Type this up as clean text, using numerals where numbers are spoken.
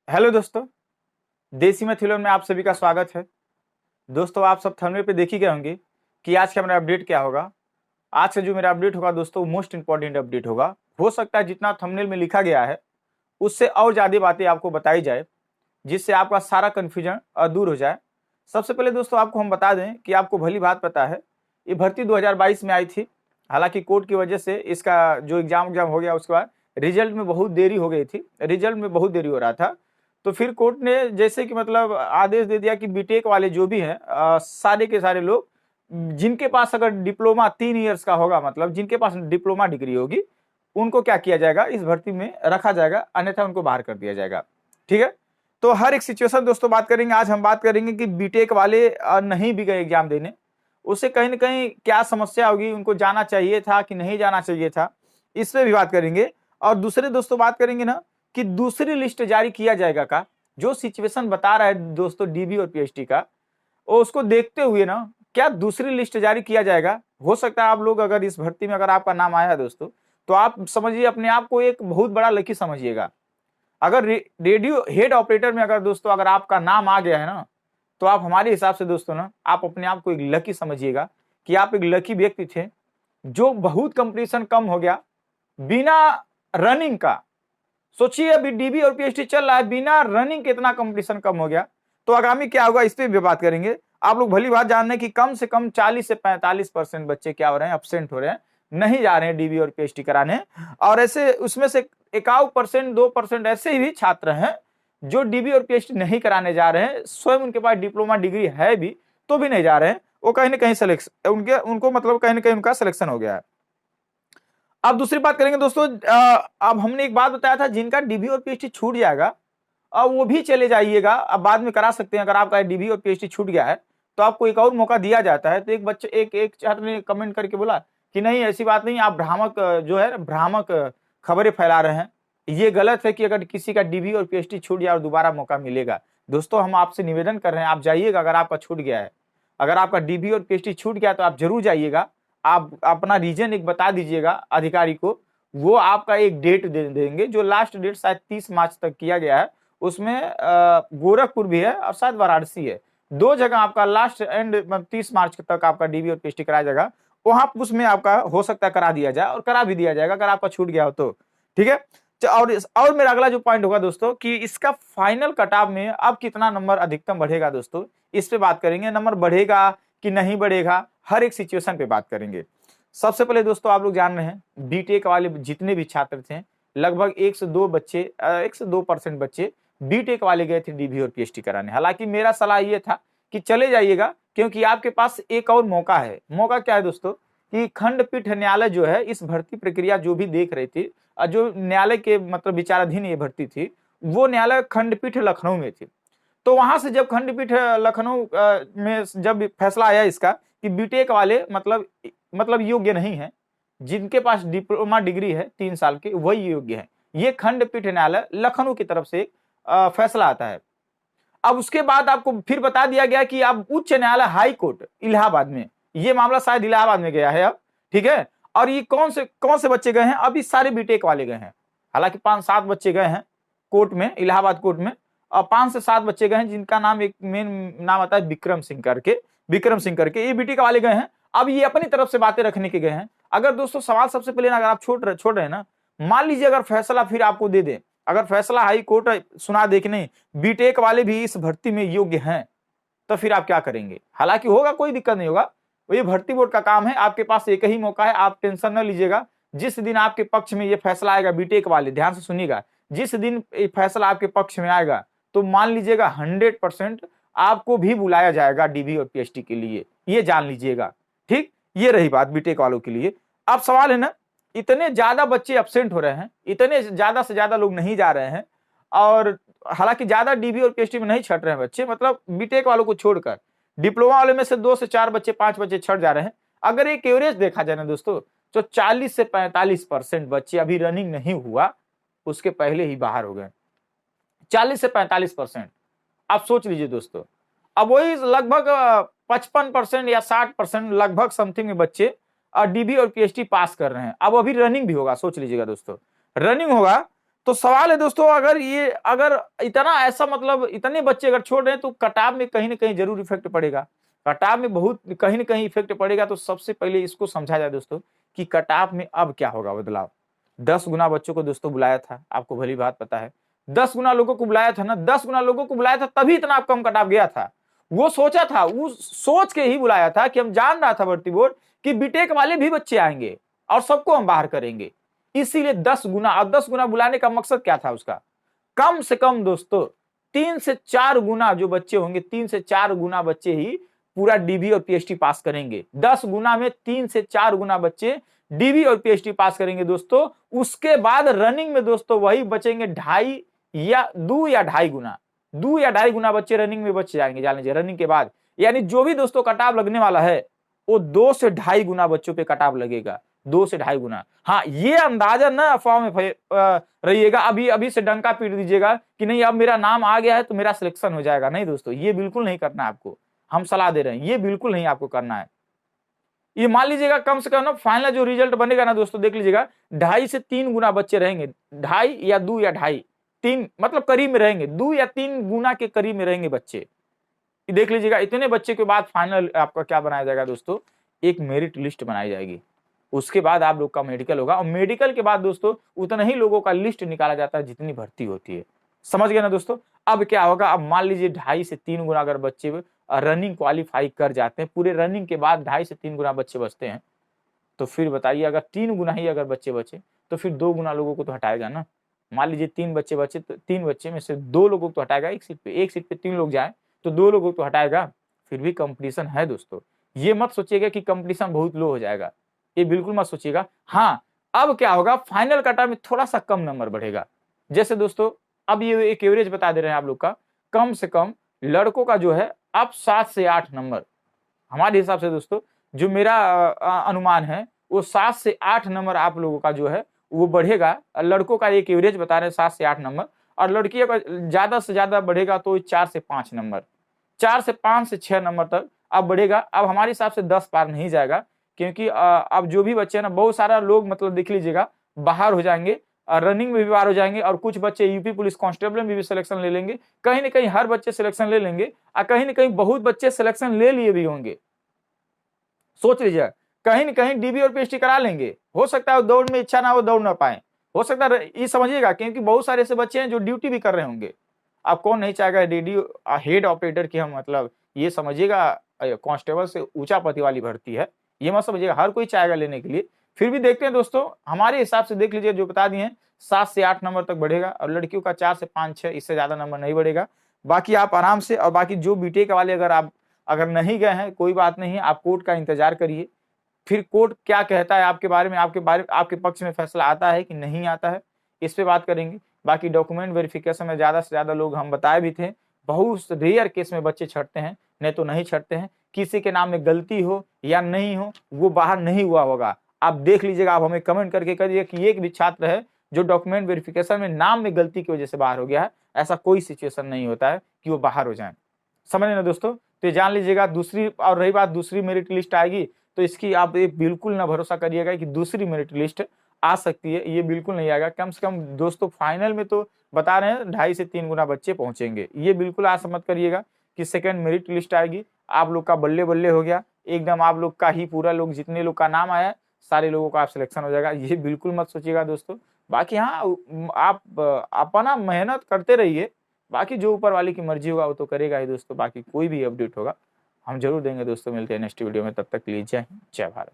Hello दोस्तों, देसी मैथिलों में आप सभी का स्वागत है। दोस्तों, आप सब थंबनेल पे देख ही गए होंगे कि आज का मेरा अपडेट क्या होगा। आज का जो मेरा अपडेट होगा दोस्तों, मोस्ट इंपॉर्टेंट अपडेट होगा। हो सकता है जितना थंबनेल में लिखा गया है उससे और ज्यादा बातें आपको बताई जाए, जिससे आपका सारा कन्फ्यूजन दूर हो जाए। सबसे पहले दोस्तों आपको हम बता दें कि आपको भली बात पता है, ये भर्ती 2022 में आई थी। हालांकि कोर्ट की वजह से इसका जो एग्जाम हो गया, उसके बाद रिजल्ट में बहुत देरी हो गई थी, रिजल्ट में बहुत देरी हो रहा था। तो फिर कोर्ट ने जैसे कि मतलब आदेश दे दिया कि बीटेक वाले जो भी हैं, सारे के सारे लोग जिनके पास अगर डिप्लोमा 3 इयर्स का होगा, मतलब जिनके पास डिप्लोमा डिग्री होगी, उनको क्या किया जाएगा, इस भर्ती में रखा जाएगा, अन्यथा उनको बाहर कर दिया जाएगा। ठीक है, तो हर एक सिचुएशन दोस्तों बात करेंगे। आज हम बात करेंगे कि बीटेक वाले नहीं भी गए एग्जाम देने, उससे कहीं ना कहीं क्या समस्या होगी, उनको जाना चाहिए था कि नहीं जाना चाहिए था, इस पे भी बात करेंगे। और दूसरे दोस्तों बात करेंगे ना कि दूसरी लिस्ट जारी किया जाएगा का, जो सिचुएशन बता रहा है दोस्तों डीबी और पीएचडी का, और उसको देखते हुए ना क्या दूसरी लिस्ट जारी किया जाएगा। हो सकता है आप लोग अगर इस भर्ती में अगर आपका नाम आया है दोस्तों, तो आप समझिए अपने आप को एक बहुत बड़ा लकी समझिएगा। अगर रेडियो हेड ऑपरेटर में अगर दोस्तों अगर आपका नाम आ गया है ना, तो आप हमारे हिसाब से दोस्तों ना आप अपने आप को एक लकी समझिएगा कि आप एक लकी व्यक्ति थे। जो बहुत कंपटीशन कम हो गया बिना रनिंग का। सोचिए अभी डीबी और पीएचडी चल रहा है, बिना रनिंग के इतना कंपटीशन कम हो गया, तो आगामी क्या होगा इस पे भी बात करेंगे। आप लोग भली बात जान रहे हैं कि कम से कम 40 से 45% बच्चे क्या हो रहे हैं, एब्सेंट हो रहे हैं, नहीं जा रहे हैं डीबी और पीएचडी कराने। और ऐसे उसमें से 1% 2% ऐसे भी छात्र हैं जो डीबी और पीएचडी नहीं कराने जा रहे हैं, स्वयं उनके पास डिप्लोमा डिग्री है भी तो भी नहीं जा रहे हैं। वो कहीं ना कहीं सिलेक्शन उनको मतलब कहीं ना कहीं उनका सिलेक्शन हो गया है। अब दूसरी बात करेंगे दोस्तों, अब हमने एक बात बताया था जिनका डीबी और पीएचडी छूट जाएगा, अब वो भी चले जाइएगा, अब बाद में करा सकते हैं। अगर आपका डीबी और पीएचडी छूट गया है तो आपको एक और मौका दिया जाता है। तो एक बच्चे एक एक छात्र ने कमेंट करके बोला कि नहीं ऐसी बात नहीं, आप भ्रामक जो है भ्रामक खबरें फैला रहे हैं, ये गलत है कि अगर किसी का डीबी और पीएचडी छूट जाए और दोबारा मौका मिलेगा। दोस्तों हम आपसे निवेदन कर रहे हैं, आप जाइएगा। अगर आपका छूट गया है, अगर आपका डीबी और पीएचडी छूट गया तो आप जरूर जाइएगा। आप अपना रीजन एक बता दीजिएगा अधिकारी को, वो आपका एक डेट दे देंगे। जो लास्ट डेट शायद 30 मार्च तक किया गया है, उसमें गोरखपुर भी है और शायद वाराणसी है, दो जगह आपका लास्ट एंड 30 मार्च तक आपका डीबी और पीएचडी कराया जाएगा। वहां उसमें आपका हो सकता है करा दिया जाए और करा भी दिया जाएगा अगर आपका छूट गया हो तो। ठीक है, और मेरा अगला जो पॉइंट होगा दोस्तों कि इसका फाइनल कटऑफ में अब कितना नंबर अधिकतम बढ़ेगा दोस्तों, इस पे बात करेंगे। नंबर बढ़ेगा कि नहीं बढ़ेगा, हर एक सिचुएशन पे बात करेंगे। सबसे पहले दोस्तों आप लोग जान रहे हैं बीटेक वाले जितने भी छात्र थे, लगभग 1 से 2% बच्चे बीटेक वाले गए थे डीबी और पीएचडी कराने। हालांकि मेरा सलाह ये था कि चले जाइएगा, क्योंकि आपके पास एक और मौका है। मौका क्या है दोस्तों कि खंडपीठ न्यायालय जो है इस भर्ती प्रक्रिया जो भी देख रही थी, जो न्यायालय के मतलब विचाराधीन ये भर्ती थी, वो न्यायालय खंडपीठ लखनऊ में थी। तो वहां से जब खंडपीठ लखनऊ में जब फैसला आया इसका कि बीटेक वाले मतलब योग्य नहीं है, जिनके पास डिप्लोमा डिग्री है 3 साल की वही योग्य है, ये खंडपीठ न्यायालय लखनऊ की तरफ से फैसला आता है। अब उसके बाद आपको फिर बता दिया गया कि अब उच्च न्यायालय हाई कोर्ट इलाहाबाद में, ये मामला शायद इलाहाबाद में गया है अब। ठीक है, और ये कौन से बच्चे गए हैं, अभी सारे बीटेक वाले गए हैं। हालांकि 5-7 बच्चे गए हैं कोर्ट में, इलाहाबाद कोर्ट में, और 5 से 7 बच्चे गए हैं जिनका नाम एक मेन नाम आता है विक्रम सिंह करके। ये बीटेक वाले गए हैं। अब ये अपनी तरफ से बातें रखने के गए हैं। अगर दोस्तों सवाल सबसे पहले अगर आप छोड़ रहे हैं ना, मान लीजिए अगर फैसला फिर आपको दे दे, अगर फैसला हाई कोर्ट सुना दे कि नहीं बीटेक वाले भी इस भर्ती में योग्य हैं, तो फिर आप क्या करेंगे। हालांकि होगा, कोई दिक्कत नहीं होगा, ये भर्ती बोर्ड का काम है। आपके पास एक ही मौका है, आप टेंशन न लीजिएगा। जिस दिन आपके पक्ष में ये फैसला आएगा, बीटेक वाले ध्यान से सुनिएगा, जिस दिन ये फैसला आपके पक्ष में आएगा तो मान लीजिएगा 100% आपको भी बुलाया जाएगा डीबी और पीएचडी के लिए, ये जान लीजिएगा। ठीक, ये रही बात बीटेक वालों के लिए। अब सवाल है ना, इतने ज्यादा बच्चे एब्सेंट हो रहे हैं, इतने ज्यादा से ज्यादा लोग नहीं जा रहे हैं, और हालांकि ज्यादा डीबी और पीएचडी में नहीं छट रहे हैं बच्चे, मतलब बीटेक वालों को छोड़कर डिप्लोमा वाले में से 2 से 4 बच्चे 5 बच्चे छट जा रहे हैं। अगर एक एवरेज देखा जाए ना दोस्तों, तो 40 से 45% बच्चे अभी रनिंग नहीं हुआ उसके पहले ही बाहर हो गए। 40 से 45%, आप सोच लीजिए दोस्तों। अब वही लगभग 55% या 60% लगभग समथिंग में बच्चे डीबी और पीएचडी पास कर रहे हैं। अब अभी रनिंग भी होगा, सोच लीजिएगा दोस्तों, रनिंग होगा तो सवाल है दोस्तों, अगर इतना ऐसा मतलब इतने बच्चे अगर छोड़ रहे हैं तो कटाव में कहीं ना कहीं जरूर इफेक्ट पड़ेगा, कटाव में बहुत कहीं ना कहीं इफेक्ट पड़ेगा। तो सबसे पहले इसको समझा जाए दोस्तों कि कटाव में अब क्या होगा बदलाव। 10 गुना बच्चों को दोस्तों बुलाया था, आपको भली बात पता है, 10 गुना लोगों को बुलाया था ना, 10 गुना लोगों को बुलाया था, तभी इतना कम कटाव गया था। वो सोचा था, वो सोच के ही बुलाया था कि हम जान रहा था भर्ती बोर्ड कि बीटेक वाले भी बच्चे आएंगे और सबको हम बाहर करेंगे, इसीलिए 10 गुना। अब 10 गुना बुलाने का मकसद क्या था उसका, कम से कम दोस्तों 3 से 4 गुना जो बच्चे होंगे, 3 से 4 गुना बच्चे ही पूरा डीबी और पीएचडी पास करेंगे। 10 गुना में 3 से 4 गुना बच्चे डीबी और पीएचडी पास करेंगे दोस्तों। उसके बाद रनिंग में दोस्तों वही बचेंगे 2.5 या 2 या 2.5 गुना, 2 या 2.5 गुना बच्चे रनिंग में बच जाएंगे। जान लीजिए रनिंग के बाद यानी जो भी दोस्तों कटाव लगने वाला है वो 2 से 2.5 गुना बच्चों पे कटाव लगेगा, 2 से 2.5 गुना। हाँ, ये अंदाजा ना अफवाह में रहिएगा, अभी अभी से डंका पीट दीजिएगा कि नहीं अब मेरा नाम आ गया है तो मेरा सिलेक्शन हो जाएगा। नहीं दोस्तों, ये बिल्कुल नहीं करना है आपको, हम सलाह दे रहे हैं, ये बिल्कुल नहीं आपको करना है। ये मान लीजिएगा कम से कम ना फाइनल जो रिजल्ट बनेगा ना दोस्तों, देख लीजिएगा 2.5 से 3 गुना बच्चे रहेंगे, 2.5 या 2 या 2.5, 3 मतलब करीब में रहेंगे, 2 या 3 गुना के करीब में रहेंगे बच्चे। देख लीजिएगा इतने बच्चे के बाद फाइनल आपका क्या बनाया जाएगा दोस्तों, एक मेरिट लिस्ट बनाई जाएगी। उसके बाद आप लोग का मेडिकल होगा और मेडिकल के बाद दोस्तों उतना ही लोगों का लिस्ट निकाला जाता है जितनी भर्ती होती है। समझ गए ना दोस्तों। अब क्या होगा, अब मान लीजिए 2.5 से 3 गुना अगर बच्चे रनिंग क्वालिफाई कर जाते हैं, पूरे रनिंग के बाद 2.5 से 3 गुना बच्चे बचते हैं, तो फिर बताइए अगर 3 गुना ही अगर बच्चे बचे तो फिर 2 गुना लोगों को तो हटाएगा ना। मान लीजिए 3 बच्चे बचे तो 3 बच्चे में से 2 लोगों को तो हटाएगा, एक सीट पे 3 लोग जाए तो 2 लोगों को तो हटाएगा। फिर भी कंपटीशन है दोस्तों, ये मत सोचिएगा कि कंपटीशन बहुत लो हो जाएगा, ये बिल्कुल मत सोचिएगा। हाँ, अब क्या होगा, फाइनल कटा में थोड़ा सा कम नंबर बढ़ेगा। जैसे दोस्तों अब ये एक एवरेज बता दे रहे हैं आप लोग का, कम से कम लड़कों का जो है अब 7 से 8 नंबर, हमारे हिसाब से दोस्तों जो मेरा अनुमान है वो 7 से 8 नंबर आप लोगों का जो है वो बढ़ेगा। लड़कों का एक एवरेज बता रहे हैं 7 से 8 नंबर, और लड़कियों का ज्यादा से ज्यादा बढ़ेगा तो 4 से 5 नंबर, 4 से 5 से 6 नंबर तक अब बढ़ेगा। अब हमारे हिसाब से 10 पार नहीं जाएगा, क्योंकि अब जो भी बच्चे हैं ना, बहुत सारा लोग मतलब देख लीजिएगा बाहर हो जाएंगे, रनिंग में भी बाहर हो जाएंगे, और कुछ बच्चे यूपी पुलिस कांस्टेबल में भी सिलेक्शन ले लेंगे। कहीं ना कहीं हर बच्चे सिलेक्शन ले लेंगे, और कहीं ना कहीं बहुत बच्चे सिलेक्शन ले लिए भी होंगे। सोच लीजिए कहीं ना कहीं डीबी और पीएचडी करा लेंगे, हो सकता है दौड़ में इच्छा ना हो, दौड़ ना पाए, हो सकता है ये समझिएगा, क्योंकि बहुत सारे ऐसे बच्चे हैं जो ड्यूटी भी कर रहे होंगे। अब कौन नहीं चाहेगा रेडियो हेड ऑपरेटर की, हम मतलब ये समझिएगा कांस्टेबल से ऊंचा पति वाली भर्ती है, ये मत समझिएगा हर कोई चाहेगा लेने के लिए। फिर भी देखते हैं दोस्तों, हमारे हिसाब से देख लीजिए जो बता दिए 7 से 8 नंबर तक बढ़ेगा, और लड़कियों का 4 से 5 6, इससे ज्यादा नंबर नहीं बढ़ेगा। बाकी आप आराम से, और बाकी जो बीटेक वाले अगर नहीं गए हैं कोई बात नहीं है, आप कोर्ट का इंतजार करिए, फिर कोर्ट क्या कहता है आपके बारे में, आपके पक्ष में फैसला आता है कि नहीं आता है, इस पे बात करेंगे। बाकी डॉक्यूमेंट वेरिफिकेशन में ज्यादा से ज्यादा लोग हम बताए भी थे, बहुत रेयर केस में बच्चे छटते हैं, नहीं तो नहीं छटते हैं। किसी के नाम में गलती हो या नहीं हो, वो बाहर नहीं हुआ होगा, आप देख लीजिएगा, आप हमें कमेंट करके कहिए कि एक भी छात्र है जो डॉक्यूमेंट वेरिफिकेशन में नाम में गलती की वजह से बाहर हो गया है। ऐसा कोई सिचुएशन नहीं होता है कि वो बाहर हो जाए, समझ ना दोस्तों। तो ये जान लीजिएगा। दूसरी, और रही बात दूसरी मेरिट लिस्ट आएगी, तो इसकी आप ये बिल्कुल ना भरोसा करिएगा कि दूसरी मेरिट लिस्ट आ सकती है, ये बिल्कुल नहीं आएगा। कम से कम दोस्तों फाइनल में तो बता रहे हैं 2.5 से 3 गुना बच्चे पहुंचेंगे, ये बिल्कुल आशा मत करिएगा कि सेकंड मेरिट लिस्ट आएगी आप लोग का बल्ले बल्ले हो गया एकदम, आप लोग का ही पूरा लोग जितने लोग का नाम आया सारे लोगों का आप सिलेक्शन हो जाएगा, ये बिल्कुल मत सोचिएगा दोस्तों। बाकी हाँ, आप अपना मेहनत करते रहिए, बाकी जो ऊपर वाले की मर्जी होगा वो तो करेगा ही दोस्तों। बाकी कोई भी अपडेट होगा हम जरूर देंगे दोस्तों, मिलते हैं नेक्स्ट वीडियो में, तब तक के लिए जय हिंद, जय भारत।